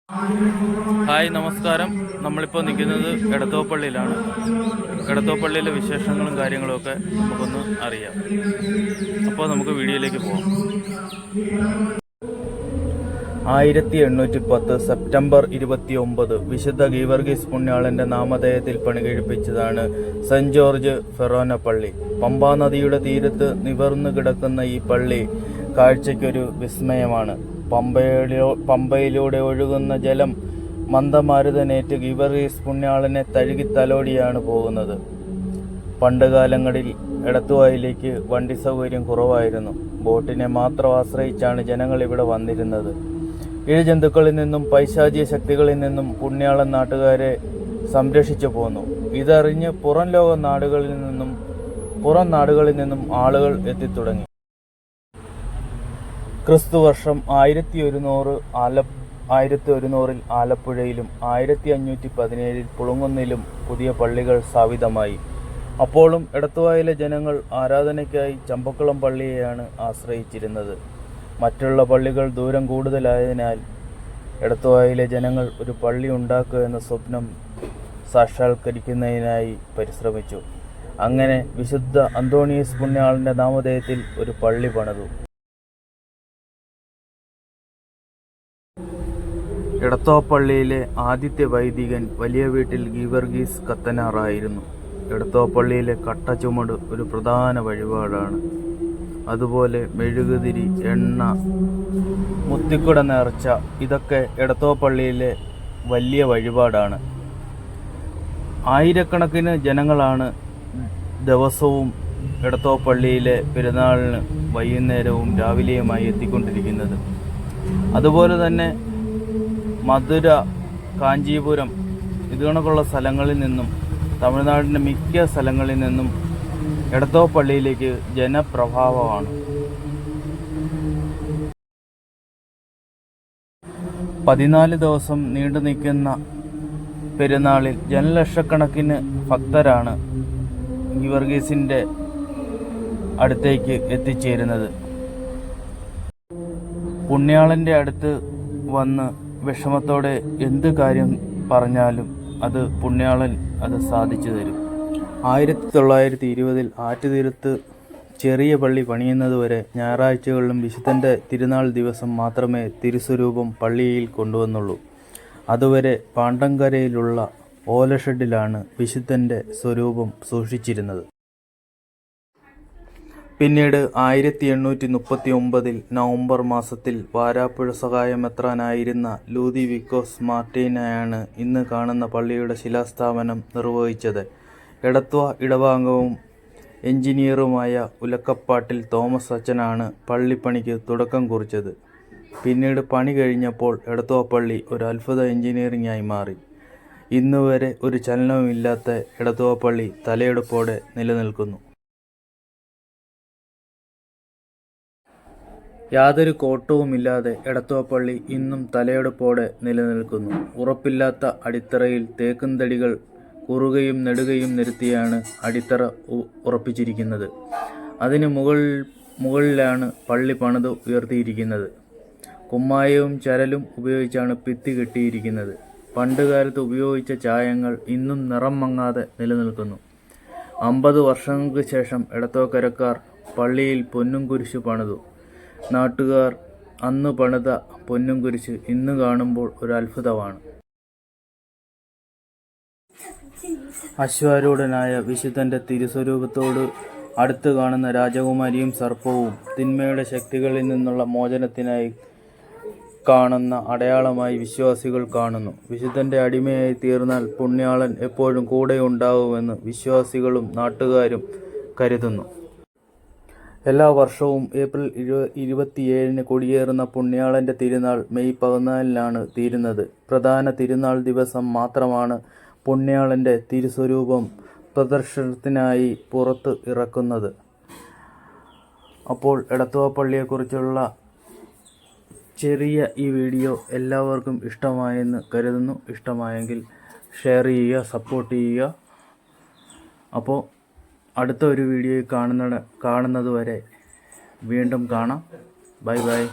Hi നമസ്കാരം. നമ്മളിപ്പോൾ നിൽക്കുന്നത് എടത്വപ്പള്ളിയിലാണ്. എടത്വപ്പള്ളിയിലെ വിശേഷങ്ങളും കാര്യങ്ങളുമൊക്കെ നമുക്കൊന്ന് അറിയാം. അപ്പോൾ നമുക്ക് വീഡിയോയിലേക്ക് പോകാം. 1810 സെപ്റ്റംബർ 29 വിശുദ്ധ ഗീവർഗീസ് പുണ്യാളന്റെ നാമധേയത്തിൽ പണികഴിപ്പിച്ചതാണ് സെന്റ് ജോർജ് ഫെറോന പള്ളി. പമ്പാ നദിയുടെ തീരത്ത് നിവർന്നു കിടക്കുന്ന ഈ പള്ളി കാഴ്ചയ്ക്കൊരു വിസ്മയമാണ്. പമ്പയിലൂടെ ഒഴുകുന്ന ജലം മന്ദമാരുതനേറ്റ് ഗീവർഗീസ് പുണ്യാളനെ തഴുകി തലോടിയാണ് പോകുന്നത്. പണ്ടുകാലങ്ങളിൽ എടത്തുവായിലേക്ക് വണ്ടി സൗകര്യം കുറവായിരുന്നു. ബോട്ടിനെ മാത്രം ആശ്രയിച്ചാണ് ജനങ്ങൾ ഇവിടെ വന്നിരുന്നത്. ഇഴജന്തുക്കളിൽ നിന്നും പൈശാചിക ശക്തികളിൽ നിന്നും പുണ്യാളൻ നാട്ടുകാരെ സംരക്ഷിച്ചു പോന്നു. ഇതറിഞ്ഞ് പുറം നാടുകളിൽ നിന്നും ആളുകൾ എത്തിത്തുടങ്ങി. ക്രിസ്തുവർഷം 1100 ആലപ്പുഴയിലും 1517 പുളുങ്കുന്നിലും പുതിയ പള്ളികൾ സ്ഥാപിതമായി. അപ്പോഴും എടത്തുവായിലെ ജനങ്ങൾ ആരാധനയ്ക്കായി ചമ്പക്കുളം പള്ളിയെയാണ് ആശ്രയിച്ചിരുന്നത്. മറ്റുള്ള പള്ളികൾ ദൂരം കൂടുതലായതിനാൽ എടത്തുവായിലെ ജനങ്ങൾ ഒരു പള്ളി ഉണ്ടാക്കുക എന്ന സ്വപ്നം സാക്ഷാത്കരിക്കുന്നതിനായി പരിശ്രമിച്ചു. അങ്ങനെ വിശുദ്ധ അന്തോണീസ് പുണ്യാളന്റെ നാമധേയത്തിൽ ഒരു പള്ളി പണിതു. എടത്വപ്പള്ളിയിലെ ആദ്യത്തെ വൈദികൻ വലിയ വീട്ടിൽ ഗീവർഗീസ് കത്തനാറായിരുന്നു. എടത്വപ്പള്ളിയിലെ കട്ടച്ചുമട് ഒരു പ്രധാന വഴിപാടാണ്. അതുപോലെ മെഴുകുതിരി, എണ്ണ, മുത്തിക്കുട നേർച്ച ഇതൊക്കെ എടത്വപ്പള്ളിയിലെ വലിയ വഴിപാടാണ്. ആയിരക്കണക്കിന് ജനങ്ങളാണ് ദിവസവും എടത്വപ്പള്ളിയിലെ പെരുന്നാളിന് വൈകുന്നേരവും രാവിലെയുമായി എത്തിക്കൊണ്ടിരിക്കുന്നത്. അതുപോലെ തന്നെ മധുര, കാഞ്ചീപുരം ഇതുകണക്കുള്ള സ്ഥലങ്ങളിൽ നിന്നും തമിഴ്നാടിൻ്റെ മിക്ക സ്ഥലങ്ങളിൽ നിന്നും എടത്വപ്പള്ളിയിലേക്ക് ജനപ്രവാഹമാണ്. 14 ദിവസം നീണ്ടു നിൽക്കുന്ന പെരുന്നാളിൽ ജനലക്ഷക്കണക്കിന് ഭക്തരാണ് ഗീവർഗീസിൻ്റെ അടുത്തേക്ക് എത്തിച്ചേരുന്നത്. പുണ്യാളൻ്റെ അടുത്ത് വന്ന് വിഷമത്തോടെ എന്ത് കാര്യം പറഞ്ഞാലും അത് പുണ്യാളൻ അത് സാധിച്ചു തരും. 1920 ആറ്റുതീരത്ത് ചെറിയ പള്ളി പണിയുന്നതുവരെ ഞായറാഴ്ചകളിലും വിശുദ്ധൻ്റെ തിരുനാൾ ദിവസം മാത്രമേ തിരുസ്വരൂപം പള്ളിയിൽ കൊണ്ടുവന്നുള്ളൂ. അതുവരെ പാണ്ടങ്കരയിലുള്ള ഓലഷെഡിലാണ് വിശുദ്ധൻ്റെ സ്വരൂപം സൂക്ഷിച്ചിരുന്നത്. പിന്നീട് 1839 നവംബർ മാസത്തിൽ വാരാപ്പുഴ സഹായമെത്രാനായിരുന്ന ലൂതിവിക്കോസ് മാർട്ടീനായാണ് ഇന്ന് കാണുന്ന പള്ളിയുടെ ശിലാസ്ഥാപനം നിർവഹിച്ചത്. എടത്വ ഇടവാംഗവും എഞ്ചിനീയറുമായ ഉലക്കപ്പാട്ടിൽ തോമസ് അച്ഛനാണ് പള്ളിപ്പണിക്ക് തുടക്കം കുറിച്ചത്. പിന്നീട് പണി കഴിഞ്ഞപ്പോൾ എടത്വ പള്ളി ഒരു അത്ഭുത എഞ്ചിനീയറിംഗായി മാറി. ഇന്നുവരെ ഒരു ചലനവുമില്ലാത്ത എടത്വ പള്ളി തലയെടുപ്പോടെ നിലനിൽക്കുന്നു. യാതൊരു കോട്ടവുമില്ലാതെ എടത്വപ്പള്ളി ഇന്നും തലയെടുപ്പോടെ നിലനിൽക്കുന്നു. ഉറപ്പില്ലാത്ത അടിത്തറയിൽ തേക്കുംതടികൾ കുറുകയും നെടുകയും നിരത്തിയാണ് അടിത്തറ ഉറപ്പിച്ചിരിക്കുന്നത്. അതിന് മുകളിലാണ് പള്ളി പണിത് ഉയർത്തിയിരിക്കുന്നത്. കുമ്മായവും ചരലും ഉപയോഗിച്ചാണ് ഭിത്തി കെട്ടിയിരിക്കുന്നത്. പണ്ടുകാലത്ത് ഉപയോഗിച്ച ചായങ്ങൾ ഇന്നും നിറം മങ്ങാതെ നിലനിൽക്കുന്നു. 50 വർഷങ്ങൾക്ക് ശേഷം എടത്വക്കരക്കാർ പള്ളിയിൽ പൊന്നും കുരിശ് പണിതു. നാട്ടുകാർ അന്ന് പണിത പൊന്നും കുരിശ് ഇന്ന് കാണുമ്പോൾ ഒരു അത്ഭുതമാണ്. അശ്വാരൂഢനായ വിശുദ്ധന്റെ തിരുസ്വരൂപത്തോട് അടുത്ത് കാണുന്ന രാജകുമാരിയും സർപ്പവും തിന്മയുടെ ശക്തികളിൽ നിന്നുള്ള മോചനത്തിനായി കാണുന്ന അടയാളമായി വിശ്വാസികൾ കാണുന്നു. വിശുദ്ധന്റെ അടിമയായി തീർന്നാൽ പുണ്യാളൻ എപ്പോഴും കൂടെ ഉണ്ടാവുമെന്ന് വിശ്വാസികളും നാട്ടുകാരും കരുതുന്നു. എല്ലാ വർഷവും ഏപ്രിൽ 27 കൊടിയേറുന്ന പുണ്യാളന്റെ തിരുനാൾ മെയ് 14 തീരുന്നത്. പ്രധാന തിരുനാൾ ദിവസം മാത്രമാണ് പുണ്യാളന്റെ തിരുസ്വരൂപം പ്രദർശനത്തിനായി പുറത്ത് ഇറക്കുന്നത്. അപ്പോൾ എടത്വപ്പള്ളിയെക്കുറിച്ചുള്ള ചെറിയ ഈ വീഡിയോ എല്ലാവർക്കും ഇഷ്ടമായെന്ന് കരുതുന്നു. ഇഷ്ടമായെങ്കിൽ ഷെയർ ചെയ്യുക, സപ്പോർട്ട് ചെയ്യുക. അപ്പോൾ അടുത്ത ഒരു വീഡിയോയിൽ കാണുന്നത് വരെ വീണ്ടും കാണാം. Bye bye.